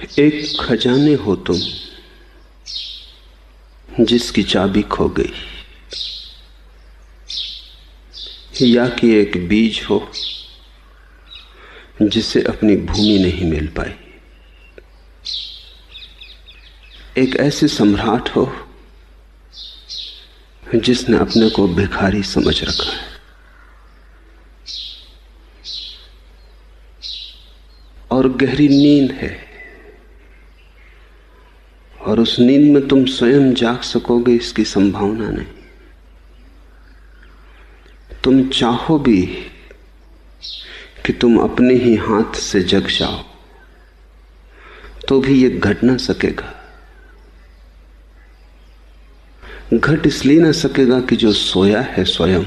एक खजाने हो तुम जिसकी चाबी खो गई, या कि एक बीज हो जिसे अपनी भूमि नहीं मिल पाई। एक ऐसे सम्राट हो जिसने अपने को भिखारी समझ रखा है और गहरी नींद है, और उस नींद में तुम स्वयं जाग सकोगे इसकी संभावना नहीं। तुम चाहो भी कि तुम अपने ही हाथ से जग जाओ तो भी ये घट ना सकेगा। घट इसलिए ना सकेगा कि जो सोया है स्वयं,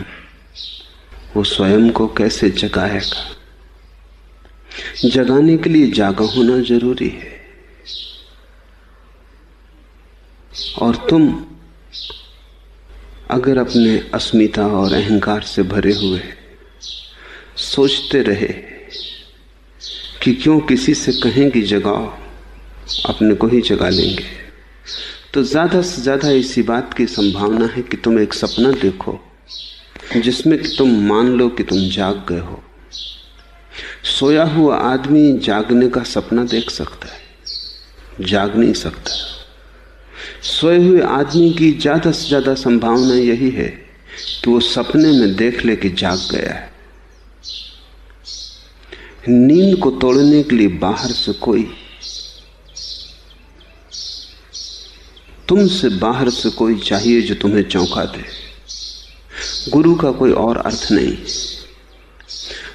वो स्वयं को कैसे जगाएगा। जगाने के लिए जागा होना जरूरी है। और तुम अगर अपने अस्मिता और अहंकार से भरे हुए सोचते रहे कि क्यों किसी से कहें कि जगाओ, अपने को ही जगा लेंगे, तो ज्यादा से ज्यादा इसी बात की संभावना है कि तुम एक सपना देखो जिसमें कि तुम मान लो कि तुम जाग गए हो। सोया हुआ आदमी जागने का सपना देख सकता है, जाग नहीं सकता। सोए हुए आदमी की ज्यादा से ज्यादा संभावना यही है कि वो सपने में देख ले कि जाग गया है। नींद को तोड़ने के लिए बाहर से कोई, तुमसे बाहर से कोई चाहिए जो तुम्हें चौंका दे। गुरु का कोई और अर्थ नहीं।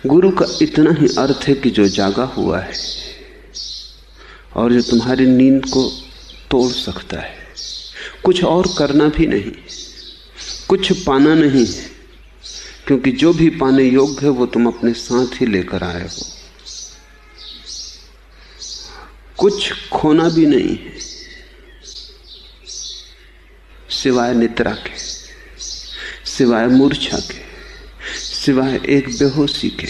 गुरु का इतना ही अर्थ है कि जो जागा हुआ है और जो तुम्हारी नींद को तोड़ सकता है। कुछ और करना भी नहीं, कुछ पाना नहीं, क्योंकि जो भी पाने योग्य है वो तुम अपने साथ ही लेकर आए हो। कुछ खोना भी नहीं है सिवाय निद्रा के, सिवाय मूर्छा के, सिवाय एक बेहोशी के।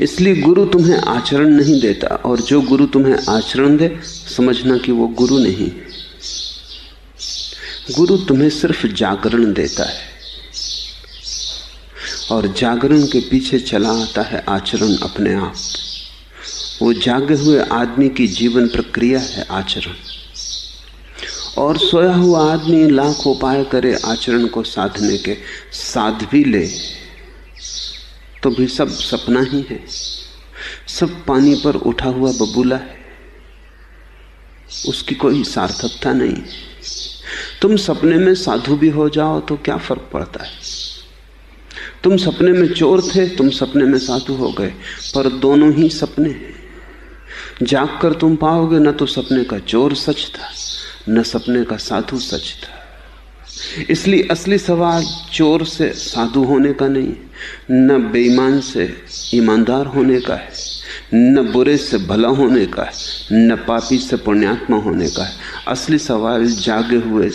इसलिए गुरु तुम्हें आचरण नहीं देता, और जो गुरु तुम्हें आचरण दे समझना कि वो गुरु नहीं। गुरु तुम्हें सिर्फ जागरण देता है, और जागरण के पीछे चला आता है आचरण अपने आप। वो जागे हुए आदमी की जीवन प्रक्रिया है आचरण। और सोया हुआ आदमी लाख उपाय करे आचरण को साधने के, साध भी ले तो भी सब सपना ही है, सब पानी पर उठा हुआ बबूला है, उसकी कोई सार्थकता नहीं। तुम सपने में साधु भी हो जाओ तो क्या फर्क पड़ता है। तुम सपने में चोर थे, तुम सपने में साधु हो गए, पर दोनों ही सपने हैं। जाग कर तुम पाओगे न तो सपने का चोर सच था, न सपने का साधु सच था। इसलिए असली सवाल चोर से साधु होने का नहीं, न बेईमान से ईमानदार होने का है, न बुरे से भला होने का है, न पापी से पुण्यात्मा होने का है। असली सवाल जागे हुए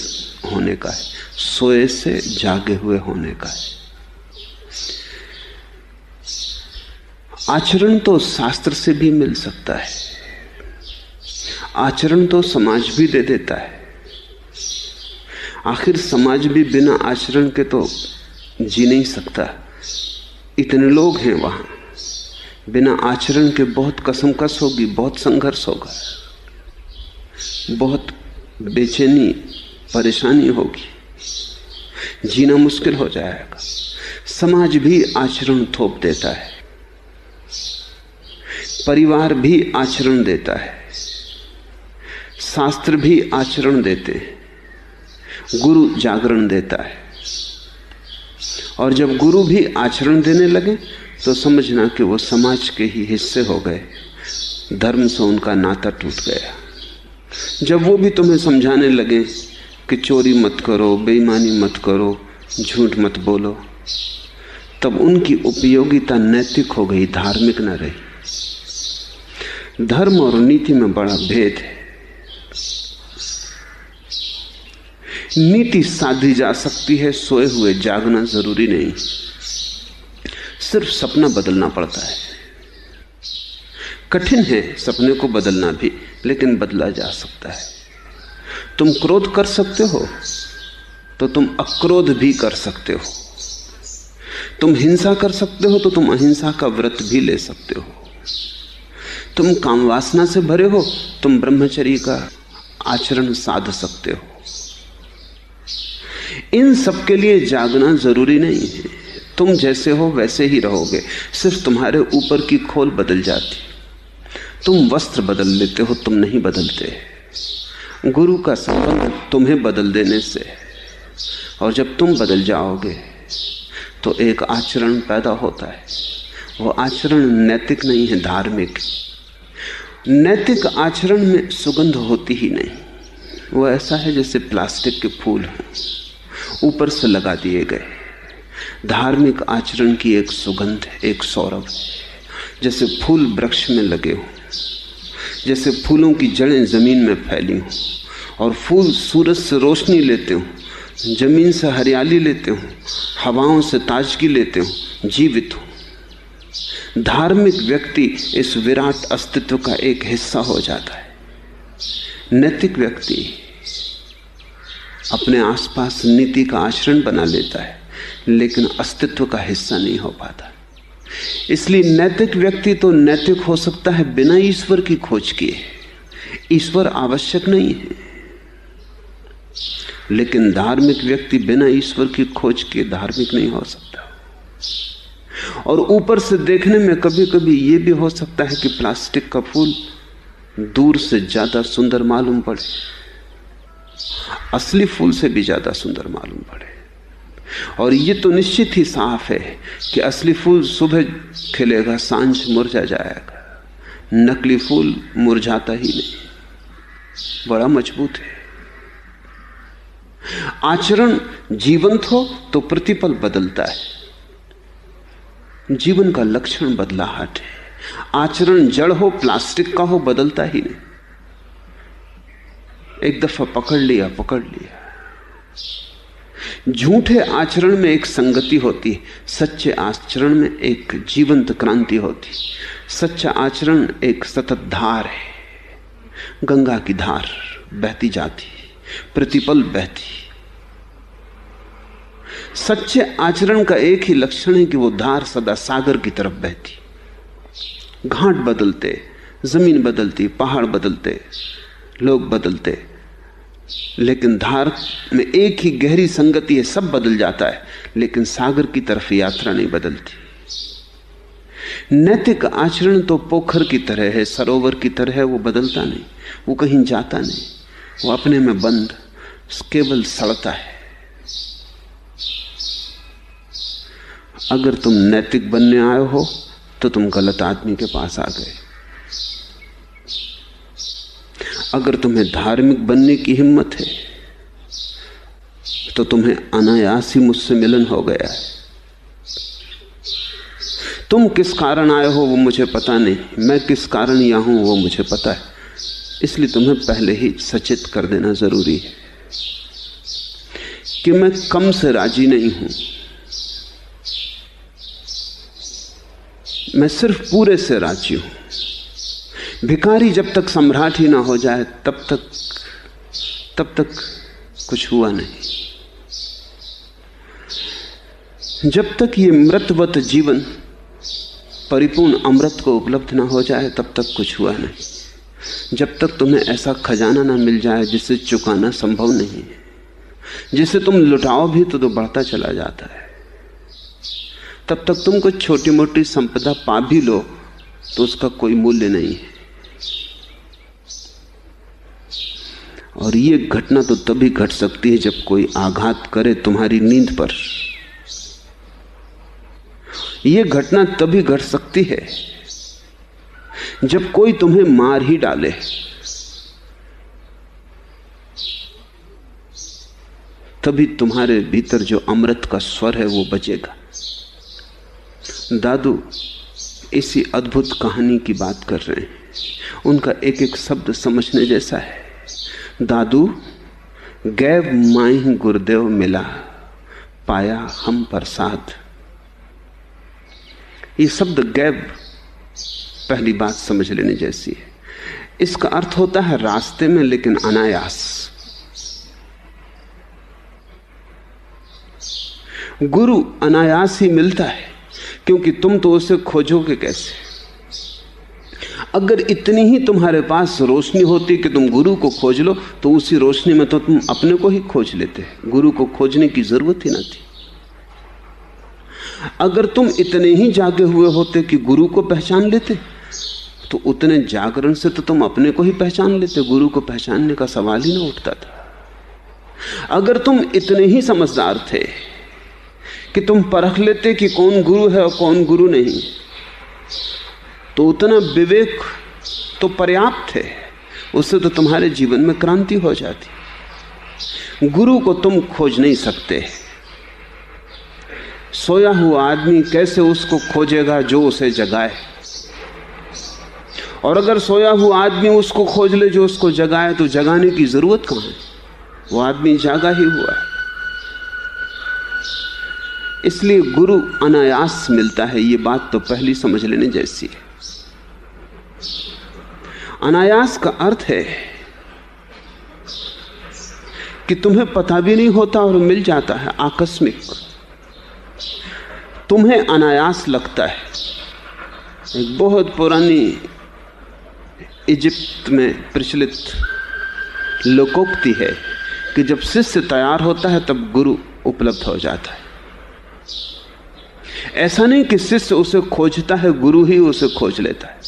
होने का है, सोए से जागे हुए होने का है। आचरण तो शास्त्र से भी मिल सकता है, आचरण तो समाज भी दे देता है। आखिर समाज भी बिना आचरण के तो जी नहीं सकता। इतने लोग हैं वहां, बिना आचरण के बहुत कसमकस होगी, बहुत संघर्ष होगा, बहुत बेचैनी परेशानी होगी, जीना मुश्किल हो जाएगा। समाज भी आचरण थोप देता है, परिवार भी आचरण देता है, शास्त्र भी आचरण देते हैं, गुरु जागरण देता है। और जब गुरु भी आचरण देने लगे तो समझना कि वो समाज के ही हिस्से हो गए, धर्म से उनका नाता टूट गया। जब वो भी तुम्हें समझाने लगे कि चोरी मत करो, बेईमानी मत करो, झूठ मत बोलो, तब उनकी उपयोगिता नैतिक हो गई, धार्मिक न रही। धर्म और नीति में बड़ा भेद है। नीति साधी जा सकती है, सोए हुए जागना जरूरी नहीं। सिर्फ सपना बदलना पड़ता है। कठिन है सपने को बदलना भी, लेकिन बदला जा सकता है। तुम क्रोध कर सकते हो तो तुम अक्रोध भी कर सकते हो। तुम हिंसा कर सकते हो तो तुम अहिंसा का व्रत भी ले सकते हो। तुम कामवासना से भरे हो, तुम ब्रह्मचर्य का आचरण साध सकते हो। इन सब के लिए जागना जरूरी नहीं है। तुम जैसे हो वैसे ही रहोगे, सिर्फ तुम्हारे ऊपर की खोल बदल जाती। तुम वस्त्र बदल लेते हो, तुम नहीं बदलते। गुरु का संबंध तुम्हें बदल देने से है, और जब तुम बदल जाओगे तो एक आचरण पैदा होता है। वो आचरण नैतिक नहीं है, धार्मिक। नैतिक आचरण में सुगंध होती ही नहीं। वो ऐसा है जैसे प्लास्टिक के फूल हैं, ऊपर से लगा दिए गए। धार्मिक आचरण की एक सुगंध है, एक सौरभ है, जैसे फूल वृक्ष में लगे हों, जैसे फूलों की जड़ें जमीन में फैली हों और फूल सूरज से रोशनी लेते हों, जमीन से हरियाली लेते हों, हवाओं से ताजगी लेते हों, जीवित हों। धार्मिक व्यक्ति इस विराट अस्तित्व का एक हिस्सा हो जाता है। नैतिक व्यक्ति अपने आसपास नीति का आचरण बना लेता है, लेकिन अस्तित्व का हिस्सा नहीं हो पाता। इसलिए नैतिक व्यक्ति तो नैतिक हो सकता है बिना ईश्वर की खोज किए। ईश्वर आवश्यक नहीं है, लेकिन धार्मिक व्यक्ति बिना ईश्वर की खोज किए धार्मिक नहीं हो सकता। और ऊपर से देखने में कभी कभी यह भी हो सकता है कि प्लास्टिक का फूल दूर से ज्यादा सुंदर मालूम पड़े, असली फूल से भी ज्यादा सुंदर मालूम पड़े। और ये तो निश्चित ही साफ है कि असली फूल सुबह खिलेगा, सांझ मुरझा जाएगा। नकली फूल मुरझाता ही नहीं, बड़ा मजबूत है। आचरण जीवंत हो तो प्रतिपल बदलता है। जीवन का लक्षण बदलाहट है। आचरण जड़ हो, प्लास्टिक का हो, बदलता ही नहीं। एक दफा पकड़ लिया। झूठे आचरण में एक संगति होती है, सच्चे आचरण में एक जीवंत क्रांति होती। सच्चा आचरण एक सतत धार है, गंगा की धार बहती जाती, प्रतिपल बहती। सच्चे आचरण का एक ही लक्षण है कि वो धार सदा सागर की तरफ बहती। घाट बदलते, जमीन बदलती, पहाड़ बदलते, लोग बदलते, लेकिन धार में एक ही गहरी संगति है। सब बदल जाता है, लेकिन सागर की तरफ यात्रा नहीं बदलती। नैतिक आचरण तो पोखर की तरह है, सरोवर की तरह है, वो बदलता नहीं, वो कहीं जाता नहीं, वो अपने में बंद केवल सड़ता है। अगर तुम नैतिक बनने आए हो तो तुम गलत आदमी के पास आ गए। अगर तुम्हें धार्मिक बनने की हिम्मत है तो तुम्हें अनायास ही मुझसे मिलन हो गया है। तुम किस कारण आए हो वो मुझे पता नहीं, मैं किस कारण यहाँ हूं वो मुझे पता है। इसलिए तुम्हें पहले ही सचेत कर देना जरूरी है कि मैं कम से राजी नहीं हूं, मैं सिर्फ पूरे से राजी हूं। भिखारी जब तक सम्राट ही ना हो जाए तब तक कुछ हुआ नहीं। जब तक ये मृतवत जीवन परिपूर्ण अमृत को उपलब्ध ना हो जाए तब तक कुछ हुआ नहीं। जब तक तुम्हें ऐसा खजाना ना मिल जाए जिसे चुकाना संभव नहीं है, जिसे तुम लुटाओ भी तो बढ़ता चला जाता है, तब तक तुम कुछ छोटी मोटी संपदा पा भी लो तो उसका कोई मूल्य नहीं है। और ये घटना तो तभी घट सकती है जब कोई आघात करे तुम्हारी नींद पर। यह घटना तभी घट सकती है जब कोई तुम्हें मार ही डाले। तभी तुम्हारे भीतर जो अमृत का स्वर है वो बजेगा। दादू इसी अद्भुत कहानी की बात कर रहे हैं। उनका एक एक शब्द समझने जैसा है। दादू गैब माही गुरुदेव मिला, पाया हम प्रसाद। ये शब्द गैब पहली बात समझ लेने जैसी है। इसका अर्थ होता है रास्ते में लेकिन अनायास। गुरु अनायास ही मिलता है, क्योंकि तुम तो उसे खोजोगे कैसे? अगर इतनी ही तुम्हारे पास रोशनी होती कि तुम गुरु को खोज लो, तो उसी रोशनी में तो तुम अपने को ही खोज लेते। गुरु को खोजने की जरूरत ही ना थी। अगर तुम इतने ही जागे हुए होते कि गुरु को पहचान लेते, तो उतने जागरण से तो तुम अपने को ही पहचान लेते, गुरु को पहचानने का सवाल ही ना उठता था। अगर तुम इतने ही समझदार थे कि तुम परख लेते कि कौन गुरु है और कौन गुरु नहीं, तो उतना विवेक तो पर्याप्त है, उससे तो तुम्हारे जीवन में क्रांति हो जाती। गुरु को तुम खोज नहीं सकते। सोया हुआ आदमी कैसे उसको खोजेगा जो उसे जगाए? और अगर सोया हुआ आदमी उसको खोज ले जो उसको जगाए, तो जगाने की जरूरत कहां है? वो आदमी जागा ही हुआ है। इसलिए गुरु अनायास मिलता है, ये बात तो पहली समझ लेने जैसी है। अनायास का अर्थ है कि तुम्हें पता भी नहीं होता और मिल जाता है, आकस्मिक। तुम्हें अनायास लगता है। एक बहुत पुरानी इजिप्ट में प्रचलित लोकोक्ति है कि जब शिष्य तैयार होता है तब गुरु उपलब्ध हो जाता है। ऐसा नहीं कि शिष्य उसे खोजता है, गुरु ही उसे खोज लेता है।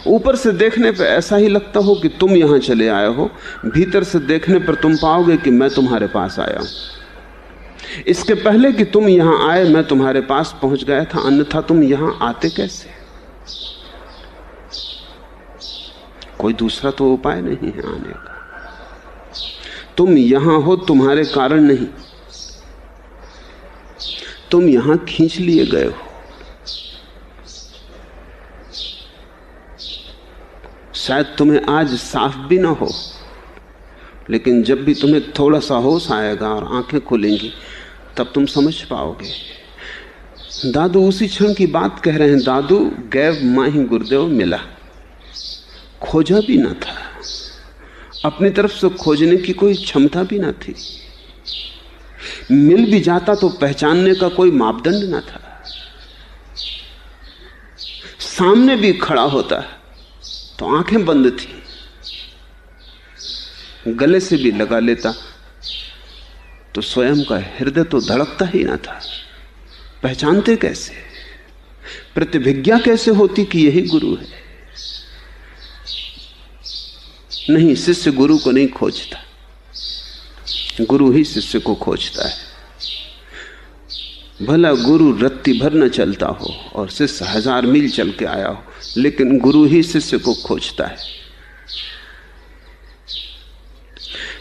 ऊपर से देखने पर ऐसा ही लगता हो कि तुम यहां चले आए हो, भीतर से देखने पर तुम पाओगे कि मैं तुम्हारे पास आया हूं। इसके पहले कि तुम यहां आए मैं तुम्हारे पास पहुंच गया था, अन्यथा तुम यहां आते कैसे? कोई दूसरा तो उपाय नहीं है आने का। तुम यहां हो तुम्हारे कारण नहीं, तुम यहां खींच लिए गए हो। शायद तुम्हें आज साफ भी ना हो, लेकिन जब भी तुम्हें थोड़ा सा होश आएगा और आंखें खुलेंगी, तब तुम समझ पाओगे। दादू उसी क्षण की बात कह रहे हैं। दादू गैव माही गुरुदेव मिला, खोजा भी ना था, अपनी तरफ से खोजने की कोई क्षमता भी ना थी। मिल भी जाता तो पहचानने का कोई मापदंड ना था। सामने भी खड़ा होता तो आंखें बंद थी, गले से भी लगा लेता तो स्वयं का हृदय तो धड़कता ही ना था। पहचानते कैसे? प्रतिभिज्ञा कैसे होती कि यही गुरु है? नहीं, शिष्य गुरु को नहीं खोजता, गुरु ही शिष्य को खोजता है। भला गुरु रत्ती भर न चलता हो और शिष्य 1000 मील चल के आया हो, लेकिन गुरु ही शिष्य को खोजता है।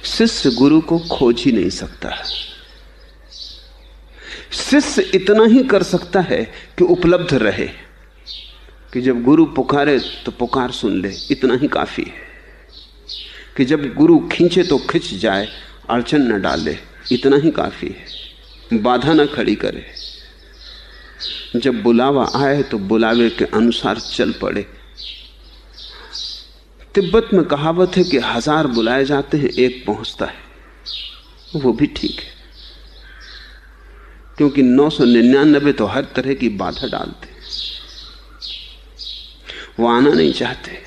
शिष्य गुरु को खोज ही नहीं सकता। शिष्य इतना ही कर सकता है कि उपलब्ध रहे, कि जब गुरु पुकारे तो पुकार सुन ले, इतना ही काफी है। कि जब गुरु खींचे तो खिंच जाए, अड़चन न डाले, इतना ही काफी है। बाधा न खड़ी करे। जब बुलावा आए तो बुलावे के अनुसार चल पड़े। तिब्बत में कहावत है कि 1000 बुलाए जाते हैं, एक पहुंचता है। वो भी ठीक है, क्योंकि 999 तो हर तरह की बाधा डालते हैं। वो आना नहीं चाहते।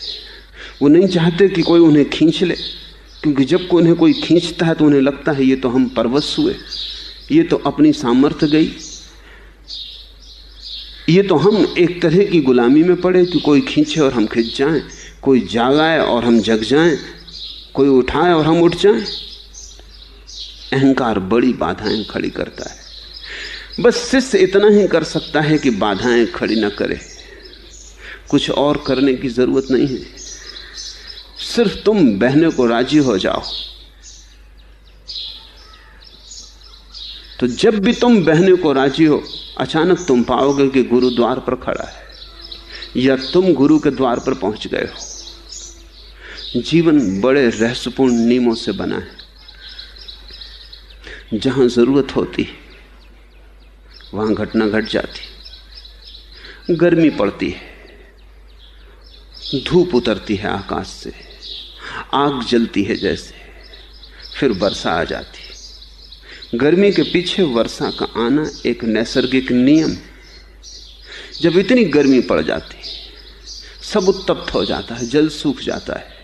वो नहीं चाहते कि कोई उन्हें खींच ले, क्योंकि जब उन्हें कोई खींचता है तो उन्हें लगता है ये तो हम परवश हुए, ये तो अपनी सामर्थ्य गई, ये तो हम एक तरह की गुलामी में पड़े कि कोई खींचे और हम खिंच जाएं, कोई जागाए और हम जग जाएं, कोई उठाए और हम उठ जाएं। अहंकार बड़ी बाधाएं खड़ी करता है। बस शिष्य इतना ही कर सकता है कि बाधाएं खड़ी न करे। कुछ और करने की जरूरत नहीं है। सिर्फ तुम बहने को राजी हो जाओ, तो जब भी तुम बहने को राजी हो, अचानक तुम पाओगे कि गुरु द्वार पर खड़ा है, या तुम गुरु के द्वार पर पहुंच गए हो। जीवन बड़े रहस्यपूर्ण नियमों से बना है। जहां जरूरत होती वहां घटना घट जाती। गर्मी पड़ती है, धूप उतरती है आकाश से, आग जलती है जैसे, फिर वर्षा आ जाती। गर्मी के पीछे वर्षा का आना एक नैसर्गिक नियम। जब इतनी गर्मी पड़ जाती, सब उत्तप्त हो जाता है, जल सूख जाता है,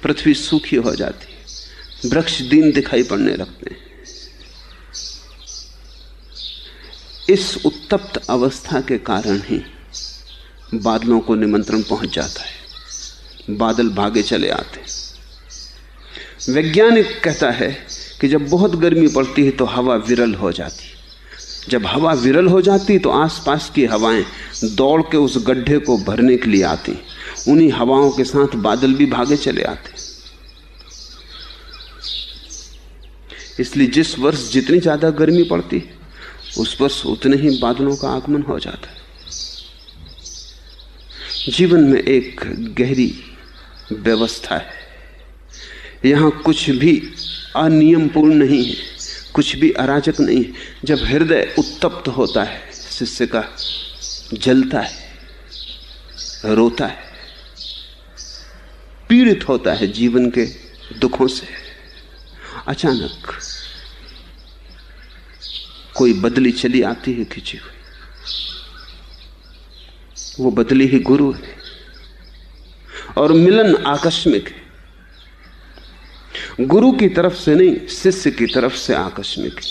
पृथ्वी सूखी हो जाती है, वृक्ष दीन दिखाई पड़ने लगते हैं। इस उत्तप्त अवस्था के कारण ही बादलों को निमंत्रण पहुंच जाता है, बादल भागे चले आते। वैज्ञानिक कहता है कि जब बहुत गर्मी पड़ती है तो हवा विरल हो जाती। जब हवा विरल हो जाती तो आसपास की हवाएं दौड़ के उस गड्ढे को भरने के लिए आती। उन्हीं हवाओं के साथ बादल भी भागे चले आते। इसलिए जिस वर्ष जितनी ज्यादा गर्मी पड़ती है उस वर्ष उतने ही बादलों का आगमन हो जाता है। जीवन में एक गहरी व्यवस्था है। यहां कुछ भी अनियमपूर्ण नहीं है, कुछ भी अराजक नहीं है। जब हृदय उत्तप्त होता है, शिष्य का जलता है, रोता है, पीड़ित होता है जीवन के दुखों से, अचानक कोई बदली चली आती है खिंची हुई, वो बदली ही गुरु है। और मिलन आकस्मिक है, गुरु की तरफ से नहीं, शिष्य की तरफ से आकस्मिक है।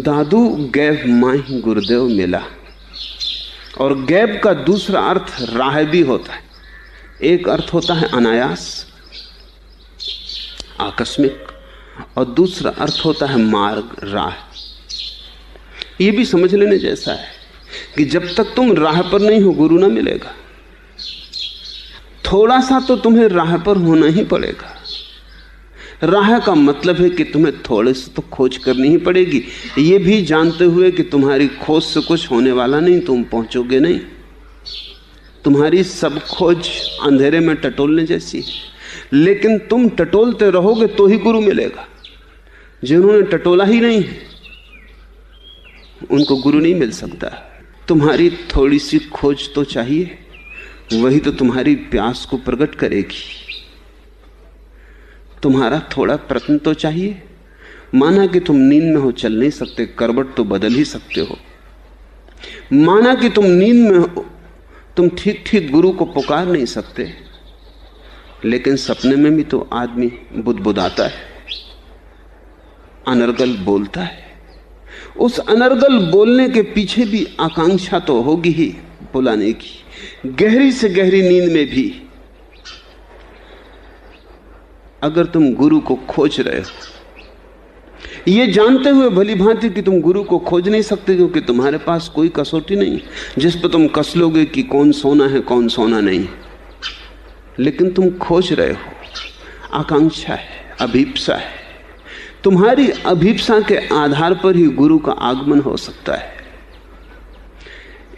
दादू गैब माही गुरुदेव मिला। और गैब का दूसरा अर्थ राह भी होता है। एक अर्थ होता है अनायास, आकस्मिक, और दूसरा अर्थ होता है मार्ग, राह। यह भी समझ लेने जैसा है कि जब तक तुम राह पर नहीं हो गुरु ना मिलेगा। थोड़ा सा तो तुम्हें राह पर होना ही पड़ेगा। राह का मतलब है कि तुम्हें थोड़े से तो खोज करनी ही पड़ेगी, ये भी जानते हुए कि तुम्हारी खोज से कुछ होने वाला नहीं, तुम पहुंचोगे नहीं। तुम्हारी सब खोज अंधेरे में टटोलने जैसी है, लेकिन तुम टटोलते रहोगे तो ही गुरु मिलेगा। जिन्होंने टटोला ही नहीं है उनको गुरु नहीं मिल सकता। तुम्हारी थोड़ी सी खोज तो चाहिए, वही तो तुम्हारी प्यास को प्रकट करेगी। तुम्हारा थोड़ा प्रयत्न तो चाहिए। माना कि तुम नींद में हो, चल नहीं सकते, करवट तो बदल ही सकते हो। माना कि तुम नींद में हो, तुम ठीक ठीक गुरु को पुकार नहीं सकते, लेकिन सपने में भी तो आदमी बुदबुदाता है, अनर्गल बोलता है। उस अनर्गल बोलने के पीछे भी आकांक्षा तो होगी ही बुलाने की। गहरी से गहरी नींद में भी अगर तुम गुरु को खोज रहे हो, ये जानते हुए भली भांति कि तुम गुरु को खोज नहीं सकते, क्योंकि तुम्हारे पास कोई कसौटी नहीं जिस पर तुम कस लोगे कि कौन सोना है कौन सोना नहीं, लेकिन तुम खोज रहे हो। आकांक्षा है, अभीप्सा है। तुम्हारी अभीप्सा के आधार पर ही गुरु का आगमन हो सकता है।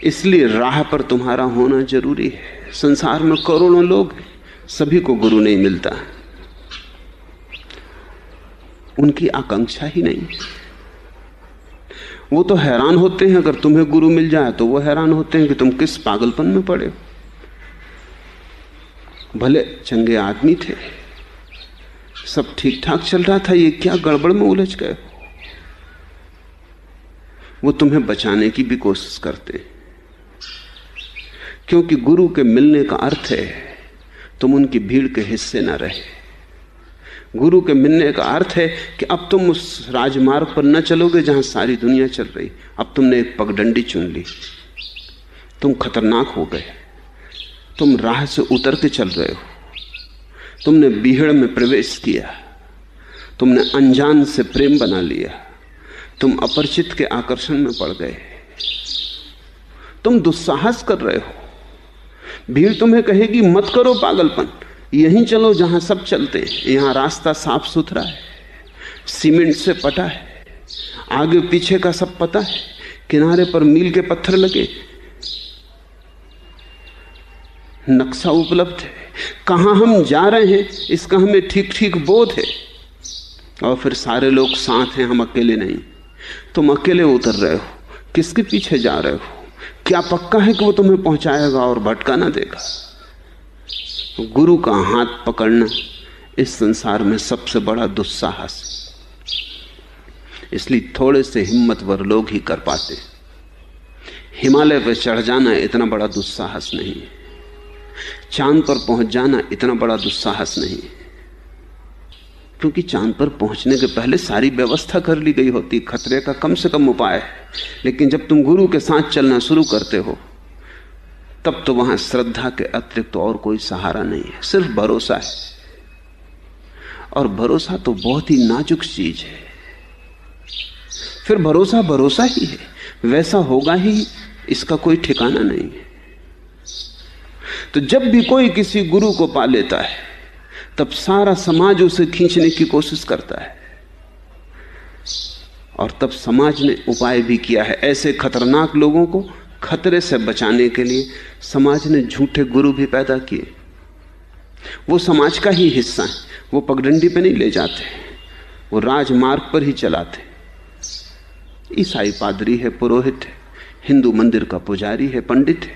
इसलिए राह पर तुम्हारा होना जरूरी है। संसार में करोड़ों लोग हैं, सभी को गुरु नहीं मिलता, उनकी आकांक्षा ही नहीं। वो तो हैरान होते हैं अगर तुम्हें गुरु मिल जाए, तो वो हैरान होते हैं कि तुम किस पागलपन में पड़े हो। भले चंगे आदमी थे, सब ठीक ठाक चल रहा था, ये क्या गड़बड़ में उलझ गए। वो तुम्हें बचाने की भी कोशिश करते हैं, क्योंकि गुरु के मिलने का अर्थ है तुम उनकी भीड़ के हिस्से न रहे। गुरु के मिलने का अर्थ है कि अब तुम उस राजमार्ग पर न चलोगे जहां सारी दुनिया चल रही। अब तुमने एक पगडंडी चुन ली, तुम खतरनाक हो गए, तुम राह से उतर के चल रहे हो, तुमने बीहड़ में प्रवेश किया, तुमने अनजान से प्रेम बना लिया, तुम अपरिचित के आकर्षण में पड़ गए, तुम दुस्साहस कर रहे हो। भीड़ तुम्हें कहेगी मत करो पागलपन, यहीं चलो जहां सब चलते हैं, यहां रास्ता साफ सुथरा है, सीमेंट से पटा है, आगे पीछे का सब पता है, किनारे पर मील के पत्थर लगे, नक्शा उपलब्ध है, कहां हम जा रहे हैं इसका हमें ठीक ठीक बोध है। और फिर सारे लोग साथ हैं, हम अकेले नहीं। तुम अकेले उतर रहे हो, किसके पीछे जा रहे हो? क्या पक्का है कि वो तुम्हें पहुंचाएगा और भटका ना देगा? गुरु का हाथ पकड़ना इस संसार में सबसे बड़ा दुस्साहस है। इसलिए थोड़े से हिम्मतवर लोग ही कर पाते। हिमालय पर चढ़ जाना इतना बड़ा दुस्साहस नहीं है। चांद पर पहुंच जाना इतना बड़ा दुस्साहस नहीं है, क्योंकि चांद पर पहुंचने के पहले सारी व्यवस्था कर ली गई होती। खतरे का कम से कम उपाय है। लेकिन जब तुम गुरु के साथ चलना शुरू करते हो तब तो वहां श्रद्धा के अतिरिक्त तो और कोई सहारा नहीं है, सिर्फ भरोसा है। और भरोसा तो बहुत ही नाजुक चीज है। फिर भरोसा भरोसा ही है, वैसा होगा ही, इसका कोई ठिकाना नहीं है। तो जब भी कोई किसी गुरु को पा लेता है तब सारा समाज उसे खींचने की कोशिश करता है। और तब समाज ने उपाय भी किया है। ऐसे खतरनाक लोगों को खतरे से बचाने के लिए समाज ने झूठे गुरु भी पैदा किए। वो समाज का ही हिस्सा है, वो पगडंडी पे नहीं ले जाते, वो राजमार्ग पर ही चलाते। ईसाई पादरी है, पुरोहित है, हिंदू मंदिर का पुजारी है, पंडित है,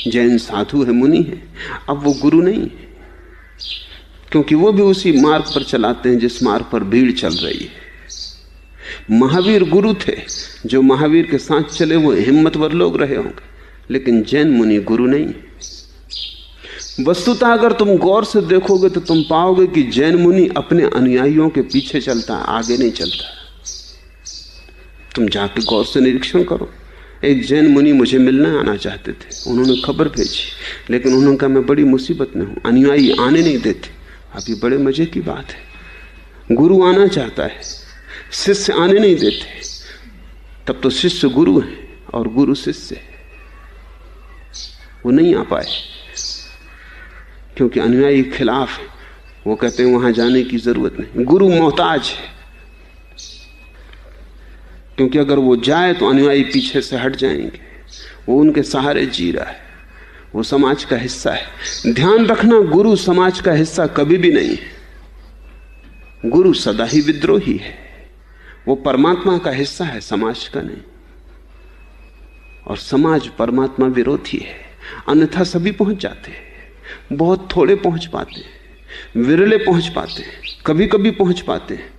जैन साधु है, मुनि है। अब वो गुरु नहीं है, क्योंकि वो भी उसी मार्ग पर चलाते हैं जिस मार्ग पर भीड़ चल रही है। महावीर गुरु थे, जो महावीर के साथ चले वो हिम्मतवर लोग रहे होंगे, लेकिन जैन मुनि गुरु नहीं। वस्तुतः अगर तुम गौर से देखोगे तो तुम पाओगे कि जैन मुनि अपने अनुयायियों के पीछे चलता है, आगे नहीं चलता। तुम जाके गौर से निरीक्षण करो। एक जैन मुनि मुझे मिलने आना चाहते थे, उन्होंने खबर भेजी, लेकिन उन्होंने कहा मैं बड़ी मुसीबत में हूं, अनुयायी आने नहीं देते। अभी बड़े मजे की बात है, गुरु आना चाहता है, शिष्य आने नहीं देते। तब तो शिष्य गुरु है और गुरु शिष्य है। वो नहीं आ पाए क्योंकि अनुयायी खिलाफ है। वो कहते हैं वहां जाने की जरूरत नहीं। गुरु मोहताज है, क्योंकि अगर वो जाए तो अनुयायी पीछे से हट जाएंगे। वो उनके सहारे जी रहा है, वो समाज का हिस्सा है। ध्यान रखना, गुरु समाज का हिस्सा कभी भी नहीं है। गुरु सदा ही विद्रोही है। वो परमात्मा का हिस्सा है, समाज का नहीं। और समाज परमात्मा विरोधी है, अन्यथा सभी पहुंच जाते हैं। बहुत थोड़े पहुंच पाते हैं, विरले पहुंच पाते हैं, कभी कभी पहुंच पाते हैं,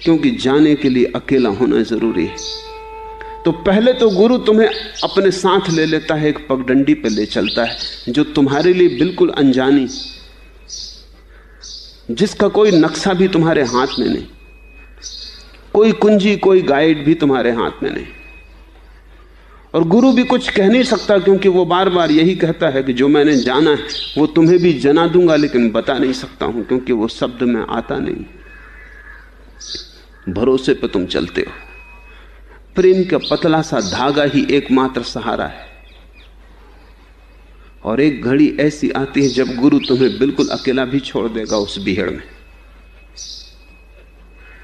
क्योंकि जाने के लिए अकेला होना जरूरी है। तो पहले तो गुरु तुम्हें अपने साथ ले लेता है, एक पगडंडी पे ले चलता है जो तुम्हारे लिए बिल्कुल अनजानी, जिसका कोई नक्शा भी तुम्हारे हाथ में नहीं, कोई कुंजी, कोई गाइड भी तुम्हारे हाथ में नहीं। और गुरु भी कुछ कह नहीं सकता, क्योंकि वो बार बार यही कहता है कि जो मैंने जाना है वो तुम्हें भी जना दूंगा, लेकिन बता नहीं सकता हूं, क्योंकि वो शब्द में आता नहीं। भरोसे पे तुम चलते हो। प्रेम का पतला सा धागा ही एकमात्र सहारा है। और एक घड़ी ऐसी आती है जब गुरु तुम्हें बिल्कुल अकेला भी छोड़ देगा उस बीहड़ में,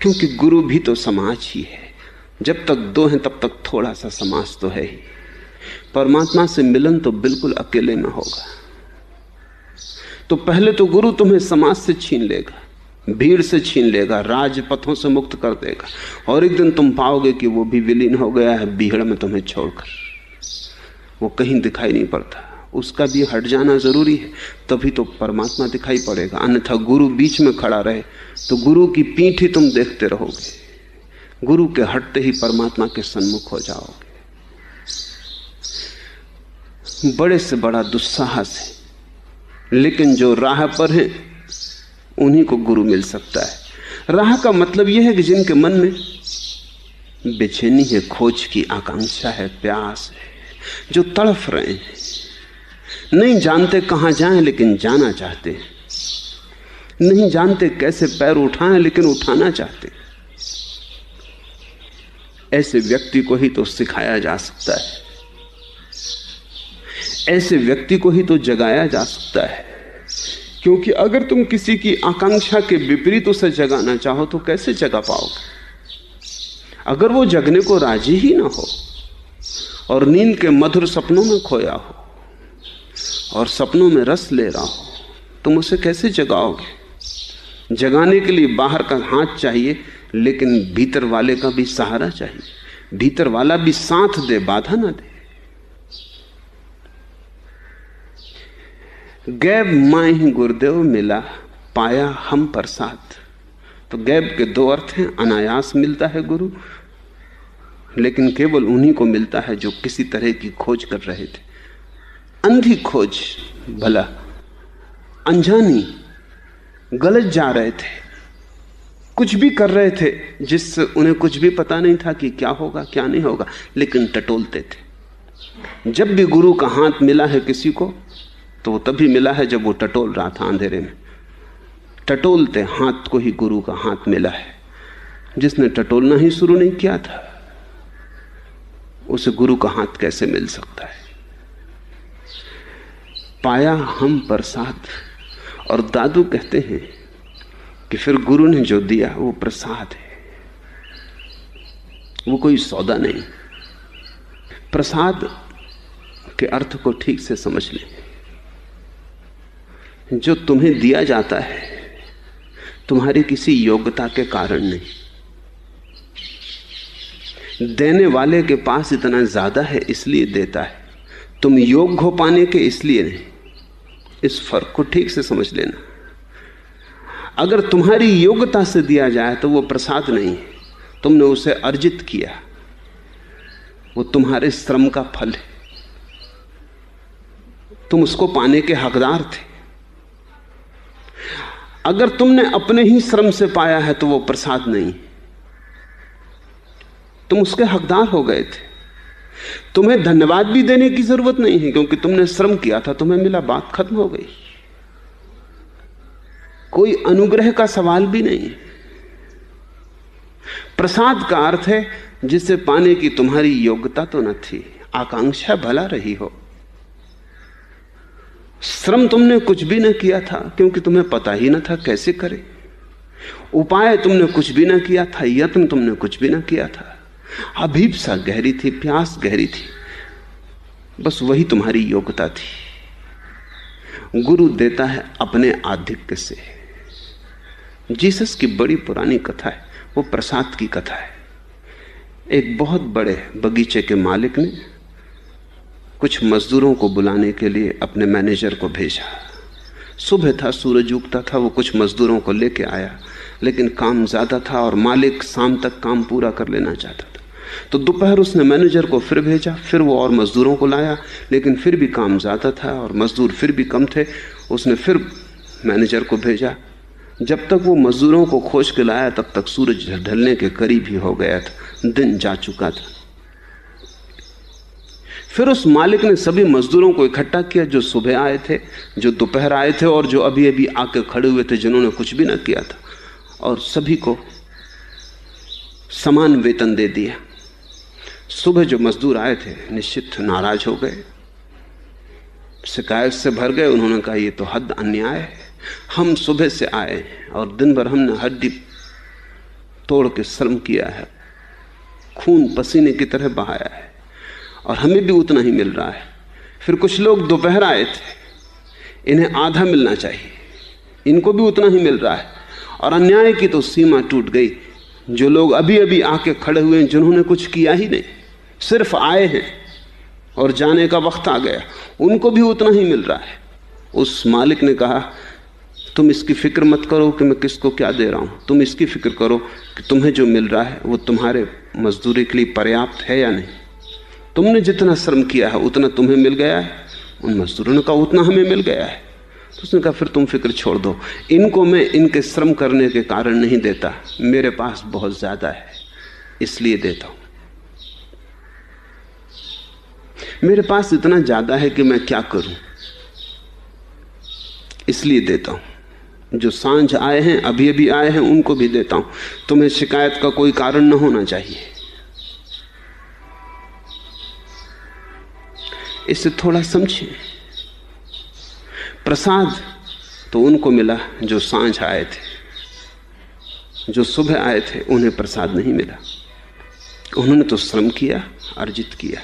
क्योंकि गुरु भी तो समाज ही है। जब तक दो हैं तब तक थोड़ा सा समाज तो है ही। परमात्मा से मिलन तो बिल्कुल अकेले में होगा। तो पहले तो गुरु तुम्हें समाज से छीन लेगा, भीड़ से छीन लेगा, राजपथों से मुक्त कर देगा। और एक दिन तुम पाओगे कि वो भी विलीन हो गया है भीड़ में तुम्हें छोड़कर। वो कहीं दिखाई नहीं पड़ता, उसका भी हट जाना जरूरी है, तभी तो परमात्मा दिखाई पड़ेगा। अन्यथा गुरु बीच में खड़ा रहे तो गुरु की पीठ ही तुम देखते रहोगे। गुरु के हटते ही परमात्मा के सन्मुख हो जाओगे। बड़े से बड़ा दुस्साहस है, लेकिन जो राह पर हैं उन्हीं को गुरु मिल सकता है। राह का मतलब यह है कि जिनके मन में बेचैनी है, खोज की आकांक्षा है, प्यास है, जो तड़फ रहे हैं, नहीं जानते कहां जाएं लेकिन जाना चाहते हैं, नहीं जानते कैसे पैर उठाएं लेकिन उठाना चाहते हैं। ऐसे व्यक्ति को ही तो सिखाया जा सकता है, ऐसे व्यक्ति को ही तो जगाया जा सकता है। क्योंकि अगर तुम किसी की आकांक्षा के विपरीत उसे जगाना चाहो तो कैसे जगा पाओगे? अगर वो जगने को राजी ही ना हो और नींद के मधुर सपनों में खोया हो और सपनों में रस ले रहा हो, तुम उसे कैसे जगाओगे? जगाने के लिए बाहर का हाथ चाहिए, लेकिन भीतर वाले का भी सहारा चाहिए। भीतर वाला भी साथ दे, बाधा ना दे। गैब माही गुरुदेव मिला, पाया हम प्रसाद। तो गैब के दो अर्थ हैं, अनायास मिलता है गुरु, लेकिन केवल उन्हीं को मिलता है जो किसी तरह की खोज कर रहे थे। अंधी खोज, भला अनजानी, गलत जा रहे थे, कुछ भी कर रहे थे जिससे उन्हें कुछ भी पता नहीं था कि क्या होगा क्या नहीं होगा, लेकिन टटोलते थे। जब भी गुरु का हाथ मिला है किसी को तो वो तभी मिला है जब वो टटोल रहा था अंधेरे में। टटोलते हाथ को ही गुरु का हाथ मिला है। जिसने टटोलना ही शुरू नहीं किया था उसे गुरु का हाथ कैसे मिल सकता है। पाया हम प्रसाद। और दादू कहते हैं कि फिर गुरु ने जो दिया वो प्रसाद है, वो कोई सौदा नहीं। प्रसाद के अर्थ को ठीक से समझ लें। जो तुम्हें दिया जाता है तुम्हारी किसी योग्यता के कारण नहीं, देने वाले के पास इतना ज्यादा है इसलिए देता है, तुम योग्य हो पाने के इसलिए नहीं। इस फर्क को ठीक से समझ लेना। अगर तुम्हारी योग्यता से दिया जाए तो वो प्रसाद नहीं है, तुमने उसे अर्जित किया, वो तुम्हारे श्रम का फल है, तुम उसको पाने के हकदार थे। अगर तुमने अपने ही श्रम से पाया है तो वो प्रसाद नहीं, तुम उसके हकदार हो गए थे। तुम्हें धन्यवाद भी देने की जरूरत नहीं है क्योंकि तुमने श्रम किया था, तुम्हें मिला, बात खत्म हो गई। कोई अनुग्रह का सवाल भी नहीं। प्रसाद का अर्थ है जिसे पाने की तुम्हारी योग्यता तो न थी, आकांक्षा भला रही हो। श्रम तुमने कुछ भी न किया था क्योंकि तुम्हें पता ही न था कैसे करे। उपाय तुमने कुछ भी न किया था, यत्न तुमने कुछ भी न किया था। अभीप्सा गहरी थी, प्यास गहरी थी, बस वही तुम्हारी योग्यता थी। गुरु देता है अपने आधिक्य से। जीसस की बड़ी पुरानी कथा है, वो प्रसाद की कथा है। एक बहुत बड़े बगीचे के मालिक ने कुछ मजदूरों को बुलाने के लिए अपने मैनेजर को भेजा। सुबह था, सूरज उगता था, वो कुछ मजदूरों को लेके आया, लेकिन काम ज्यादा था और मालिक शाम तक काम पूरा कर लेना चाहता था। तो दोपहर उसने मैनेजर को फिर भेजा, फिर वो और मजदूरों को लाया, लेकिन फिर भी काम ज्यादा था और मजदूर फिर भी कम थे। उसने फिर मैनेजर को भेजा। जब तक वो मजदूरों को खोज के लाया तब तक सूरज ढलने के करीब ही हो गया था, दिन जा चुका था। फिर उस मालिक ने सभी मजदूरों को इकट्ठा किया, जो सुबह आए थे, जो दोपहर आए थे और जो अभी अभी आके खड़े हुए थे जिन्होंने कुछ भी ना किया था, और सभी को समान वेतन दे दिया। सुबह जो मजदूर आए थे निश्चित नाराज हो गए, शिकायत से भर गए। उन्होंने कहा ये तो हद अन्याय है, हम सुबह से आए और दिन भर हमने हड्डी तोड़ के श्रम किया है, खून पसीने की तरह बहाया है और हमें भी उतना ही मिल रहा है। फिर कुछ लोग दोपहर आए थे, इन्हें आधा मिलना चाहिए, इनको भी उतना ही मिल रहा है। और अन्याय की तो सीमा टूट गई। जो लोग अभी अभी आके खड़े हुए हैं, जिन्होंने कुछ किया ही नहीं, सिर्फ आए हैं और जाने का वक्त आ गया, उनको भी उतना ही मिल रहा है। उस मालिक ने कहा तुम इसकी फिक्र मत करो कि मैं किसको क्या दे रहा हूं, तुम इसकी फिक्र करो कि तुम्हें जो मिल रहा है वो तुम्हारे मजदूरी के लिए पर्याप्त है या नहीं। तुमने जितना श्रम किया है उतना तुम्हें मिल गया है, उन मजदूरों ने कहा उतना हमें मिल गया है। तो उसने कहा फिर तुम फिक्र छोड़ दो, इनको मैं इनके श्रम करने के कारण नहीं देता, मेरे पास बहुत ज्यादा है इसलिए देता हूं। मेरे पास इतना ज्यादा है कि मैं क्या करूं, इसलिए देता हूं। जो सांझ आए हैं, अभी अभी आए हैं, उनको भी देता हूं। तुम्हें शिकायत का कोई कारण न होना चाहिए। इसे थोड़ा समझें। प्रसाद तो उनको मिला जो सांझ आए थे, जो सुबह आए थे उन्हें प्रसाद नहीं मिला। उन्होंने तो श्रम किया, अर्जित किया।